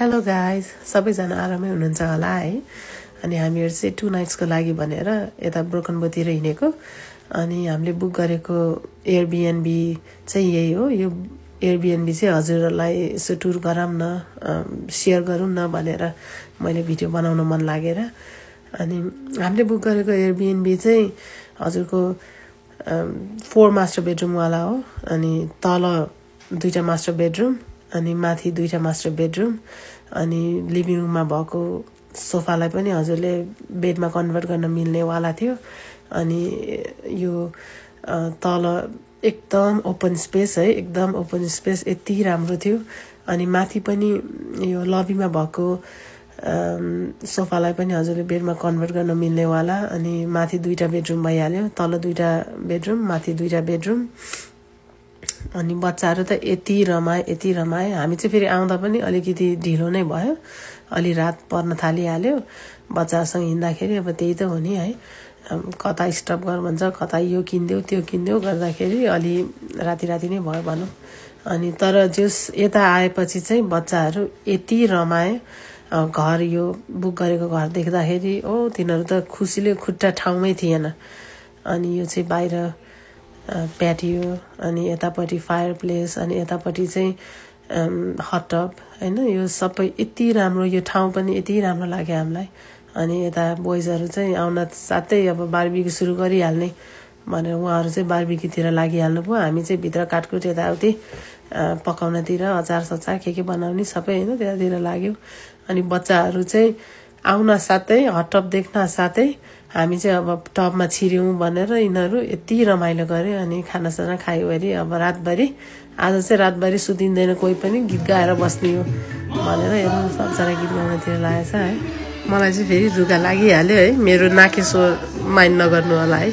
Hello guys, सबैजना आरामै हुनुहुन्छ होला है। अनि हामीहरू चाहिँ 2 नाइट्सको लागि भनेर यता ब्रोकनबोतिर हिँडेको। अनि हामीले बुक गरेको एयरबिएनबी चाहिँ यही हो। यो एयरबिएनबी चाहिँ हजुरहरूलाई यसो टुर गराउँ न, सेयर गरौँ न भनेर मैले भिडियो बनाउन मन लागेर। अनि हामीले बुक गरेको एयरबिएनबी चाहिँ हजुरको 4 मास्टर बेडरुमवाला हो। अनि तल 2टा मास्टर बेडरुम अनि माथि 2टा मास्टर बेडरुम। अनि लिभिङ रुममा भएको सोफालाई पनि हजुरले बेडमा कन्भर्ट गर्न मिल्नेवाला थियो। अनि यो तल एकदम ओपन स्पेस है, एकदम ओपन स्पेस यति राम्रो थियो। अनि माथि पनि यो लबीमा भएको सोफालाई पनि हजुरले बेडमा कन्भर्ट गर्न मिल्नेवाला। अनि माथि 2टा बेडरुम भइहाल्यो, तल 2टा बेडरुम माथि 2टा बेडरुम। अनि बच्चाहरू त यति रमाए। हामी चाहिँ फेरि आउँदा पनि अलिकति ढिलो नै भयो, अलि रात पर्न थालिहाल्यो। बच्चाहरूसँग हिँड्दाखेरि अब त्यही त हो नि है, कता स्टप गर भन्छ, कता यो किनिदेऊ त्यो किनिदेऊ गर्दाखेरि अलि राति नै भयो भनौँ। अनि तर जस यता आएपछि चाहिँ बच्चाहरू यति रमाए। घर यो बुक गरेको घर देख्दाखेरि तिनीहरू त खुसीले खुट्टा ठाउँमै थिएन। अनि यो चाहिँ बाहिर प्याटियो, अनि यतापट्टि फायर प्लेस, अनि यतापट्टि चाहिँ हट टब होइन। यो सबै यति राम्रो, यो ठाउँ पनि यति राम्रो लाग्यो हामीलाई। अनि यता बोइजहरू चाहिँ आउन साथै अब बारबिक्यू सुरु गरिहाल्ने भनेर उहाँहरू चाहिँ बारबिक्यूतिर लागिहाल्नु भयो। हामी चाहिँ भित्र काटकुट यताउति पकाउनतिर अचार सचार के बनाउने सबै होइन त्यतातिर लाग्यो। अनि बच्चाहरू चाहिँ आउन साथै हट टब देख्न साथै हामी चाहिँ अब टबमा छिर्यौँ भनेर यिनीहरू यति रमाइलो गऱ्यो। अनि खानासाना खायोभरि अब रातभरि, आज चाहिँ रातभरि सुतिँदैन, कोही पनि गीत गाएर बस्ने हो भनेर हेर्नु सबजना गीत गाउनतिर लागेछ है। मलाई चाहिँ फेरि रुगा लागिहाल्यो है, मेरो नाकेश्वर माइन्ड नगर्नु होला है।